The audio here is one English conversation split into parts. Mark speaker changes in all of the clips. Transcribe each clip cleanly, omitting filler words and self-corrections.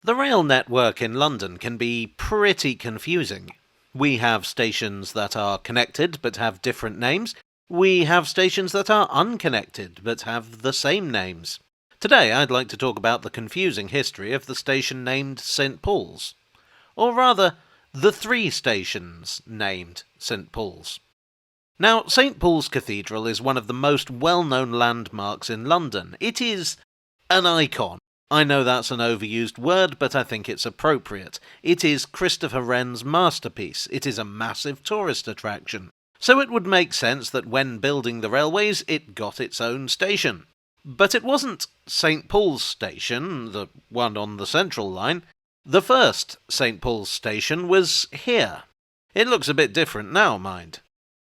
Speaker 1: The rail network in London can be pretty confusing. We have stations that are connected but have different names. We have stations that are unconnected but have the same names. Today I'd like to talk about the confusing history of the station named St. Paul's. Or rather, the three stations named St. Paul's. Now, St. Paul's Cathedral is one of the most well-known landmarks in London. It is an icon. I know that's an overused word, but I think it's appropriate. It is Christopher Wren's masterpiece. It is a massive tourist attraction. So it would make sense that when building the railways, it got its own station. But it wasn't St. Paul's Station, the one on the Central line. The first St. Paul's Station was here. It looks a bit different now, mind.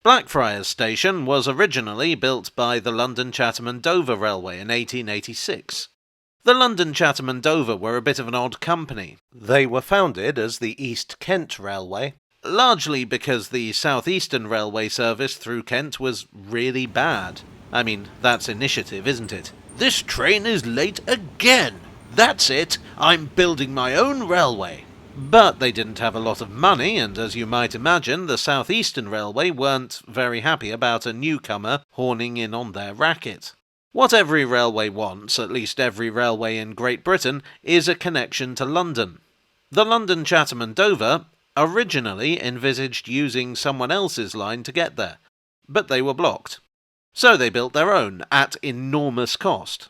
Speaker 1: Blackfriars Station was originally built by the London, Chatham and Dover Railway in 1886. The London, Chatham and Dover were a bit of an odd company. They were founded as the East Kent Railway, largely because the South Eastern Railway service through Kent was really bad. I mean, that's initiative, isn't it? This train is late again! That's it! I'm building my own railway! But they didn't have a lot of money, and as you might imagine, the South Eastern Railway weren't very happy about a newcomer horning in on their racket. What every railway wants, at least every railway in Great Britain, is a connection to London. The London, Chatham and Dover originally envisaged using someone else's line to get there, but they were blocked. So they built their own, at enormous cost.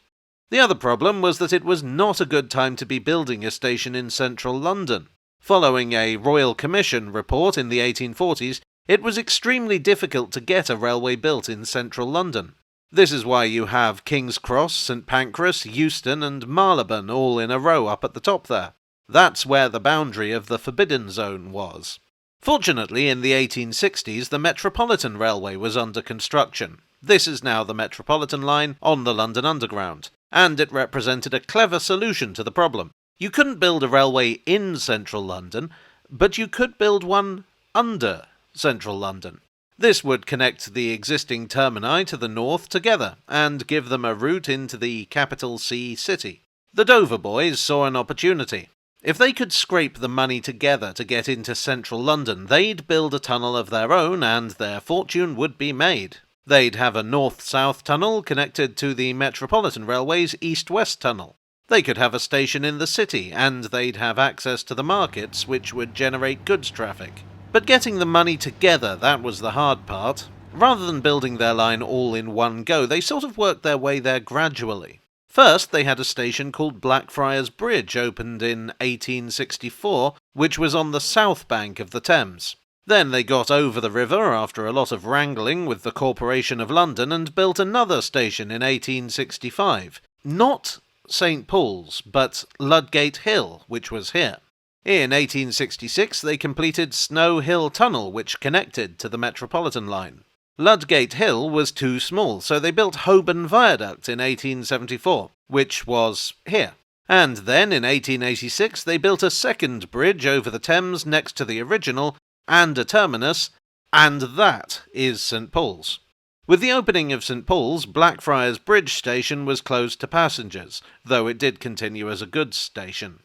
Speaker 1: The other problem was that it was not a good time to be building a station in central London. Following a Royal Commission report in the 1840s, it was extremely difficult to get a railway built in central London. This is why you have King's Cross, St Pancras, Euston and Marylebone all in a row up at the top there. That's where the boundary of the Forbidden Zone was. Fortunately, in the 1860s, the Metropolitan Railway was under construction. This is now the Metropolitan line on the London Underground, and it represented a clever solution to the problem. You couldn't build a railway in central London, but you could build one under central London. This would connect the existing termini to the north together, and give them a route into the capital C city. The Dover boys saw an opportunity. If they could scrape the money together to get into central London, they'd build a tunnel of their own, and their fortune would be made. They'd have a north-south tunnel connected to the Metropolitan Railway's east-west tunnel. They could have a station in the city, and they'd have access to the markets, which would generate goods traffic. But getting the money together, that was the hard part. Rather than building their line all in one go, they sort of worked their way there gradually. First, they had a station called Blackfriars Bridge, opened in 1864, which was on the south bank of the Thames. Then they got over the river after a lot of wrangling with the Corporation of London and built another station in 1865. Not St. Paul's, but Ludgate Hill, which was here. In 1866 they completed Snow Hill Tunnel, which connected to the Metropolitan line. Ludgate Hill was too small, so they built Holborn Viaduct in 1874, which was here. And then in 1886 they built a second bridge over the Thames next to the original, and a terminus, and that is St. Paul's. With the opening of St. Paul's, Blackfriars Bridge Station was closed to passengers, though it did continue as a goods station.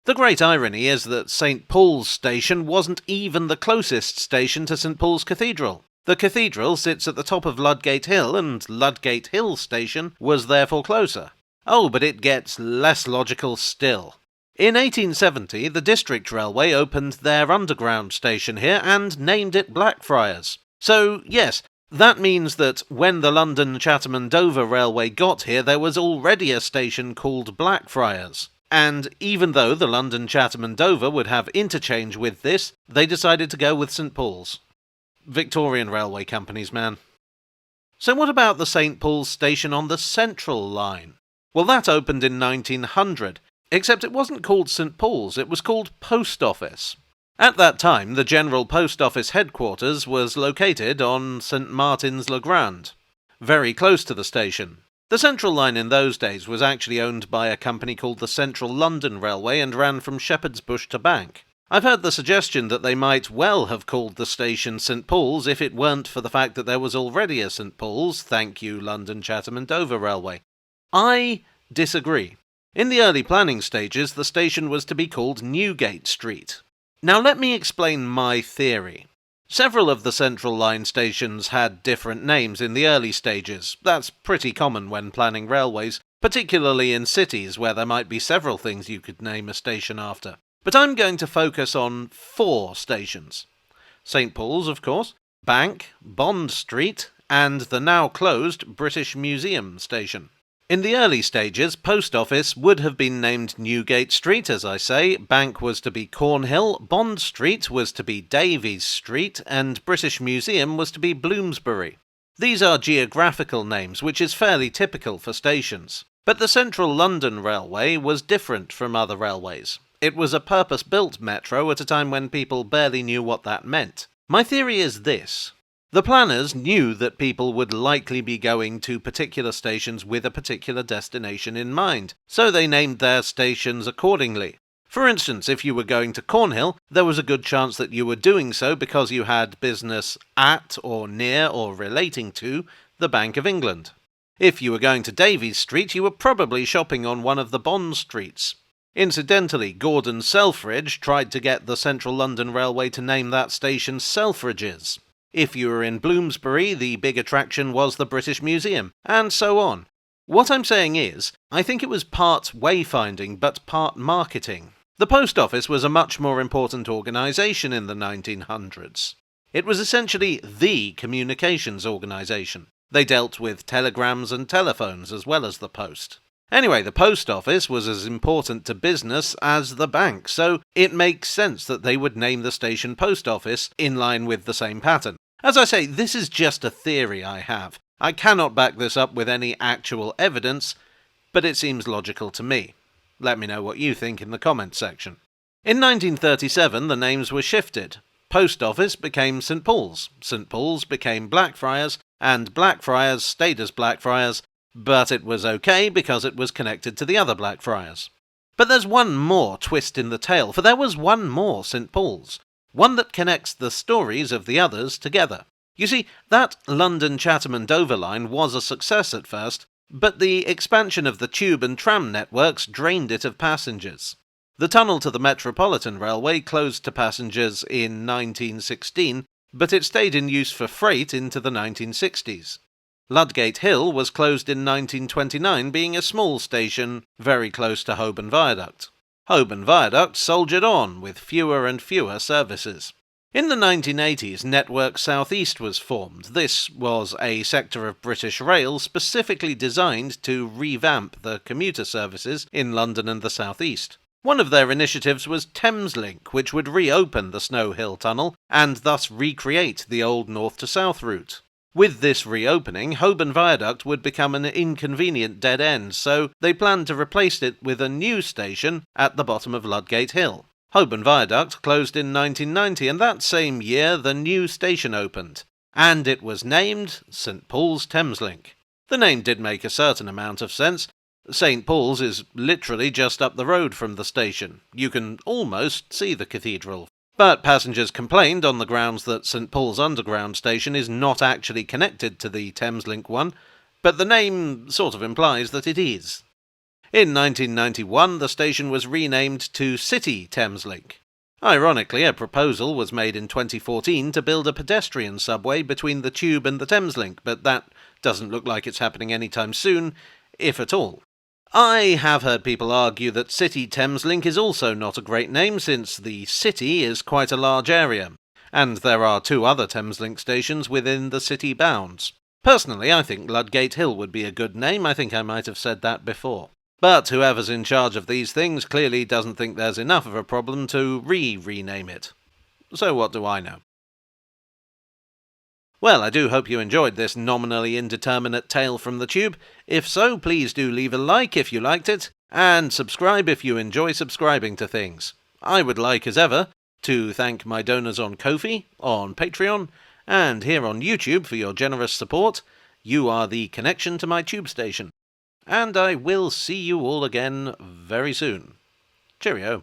Speaker 1: The great irony is that St. Paul's Station wasn't even the closest station to St. Paul's Cathedral. The cathedral sits at the top of Ludgate Hill, and Ludgate Hill Station was therefore closer. Oh, but it gets less logical still. In 1870, the District Railway opened their underground station here and named it Blackfriars. So, yes, that means that when the London, Chatham and Dover Railway got here, there was already a station called Blackfriars. And even though the London, Chatham and Dover would have interchange with this, they decided to go with St. Paul's. Victorian railway companies, man. So what about the St. Paul's station on the Central line? Well, that opened in 1900, except it wasn't called St. Paul's, it was called Post Office. At that time, the General Post Office headquarters was located on St. Martin's le Grand, very close to the station. The Central line in those days was actually owned by a company called the Central London Railway and ran from Shepherd's Bush to Bank. I've heard the suggestion that they might well have called the station St. Paul's if it weren't for the fact that there was already a St. Paul's, thank you London, Chatham and Dover Railway. I disagree. In the early planning stages, the station was to be called Newgate Street. Now let me explain my theory. Several of the Central Line stations had different names in the early stages. That's pretty common when planning railways, particularly in cities where there might be several things you could name a station after. But I'm going to focus on 4 stations. St Paul's, of course, Bank, Bond Street, and the now closed British Museum station. In the early stages, Post Office would have been named Newgate Street, as I say, Bank was to be Cornhill, Bond Street was to be Davies Street, and British Museum was to be Bloomsbury. These are geographical names, which is fairly typical for stations. But the Central London Railway was different from other railways. It was a purpose-built metro at a time when people barely knew what that meant. My theory is this. The planners knew that people would likely be going to particular stations with a particular destination in mind, so they named their stations accordingly. For instance, if you were going to Cornhill, there was a good chance that you were doing so because you had business at, or near, or relating to the Bank of England. If you were going to Davies Street, you were probably shopping on one of the Bond Streets. Incidentally, Gordon Selfridge tried to get the Central London Railway to name that station Selfridges. If you were in Bloomsbury, the big attraction was the British Museum, and so on. What I'm saying is, I think it was part wayfinding but part marketing. The Post Office was a much more important organisation in the 1900s. It was essentially the communications organisation. They dealt with telegrams and telephones as well as the post. Anyway, the Post Office was as important to business as the bank, so it makes sense that they would name the station Post Office in line with the same pattern. As I say, this is just a theory I have. I cannot back this up with any actual evidence, but it seems logical to me. Let me know what you think in the comments section. In 1937, the names were shifted. Post Office became St Paul's, St Paul's became Blackfriars, and Blackfriars stayed as Blackfriars, but it was okay because it was connected to the other Blackfriars. But there's one more twist in the tale, for there was one more St Paul's, one that connects the stories of the others together. You see, that London Chatham and Dover line was a success at first, but the expansion of the tube and tram networks drained it of passengers. The tunnel to the Metropolitan Railway closed to passengers in 1916, but it stayed in use for freight into the 1960s. Ludgate Hill was closed in 1929, being a small station very close to Holborn Viaduct. Holborn Viaduct soldiered on with fewer and fewer services. In the 1980s, Network South East was formed. This was a sector of British Rail specifically designed to revamp the commuter services in London and the South East. One of their initiatives was Thameslink, which would reopen the Snow Hill Tunnel and thus recreate the old north to south route. With this reopening, Holborn Viaduct would become an inconvenient dead end, so they planned to replace it with a new station at the bottom of Ludgate Hill. Holborn Viaduct closed in 1990, and that same year the new station opened, and it was named St Paul's Thameslink. The name did make a certain amount of sense. St Paul's is literally just up the road from the station. You can almost see the cathedral. But passengers complained on the grounds that St Paul's Underground station is not actually connected to the Thameslink one, but the name sort of implies that it is. In 1991, the station was renamed to City Thameslink. Ironically, a proposal was made in 2014 to build a pedestrian subway between the Tube and the Thameslink, but that doesn't look like it's happening anytime soon, if at all. I have heard people argue that City Thameslink is also not a great name, since the city is quite a large area, and there are 2 other Thameslink stations within the city bounds. Personally, I think Ludgate Hill would be a good name. I think I might have said that before. But whoever's in charge of these things clearly doesn't think there's enough of a problem to rename it. So what do I know? Well, I do hope you enjoyed this nominally indeterminate tale from the Tube. If so, please do leave a like if you liked it, and subscribe if you enjoy subscribing to things. I would like, as ever, to thank my donors on Ko-fi, on Patreon, and here on YouTube for your generous support. You are the connection to my tube station. And I will see you all again very soon. Cheerio.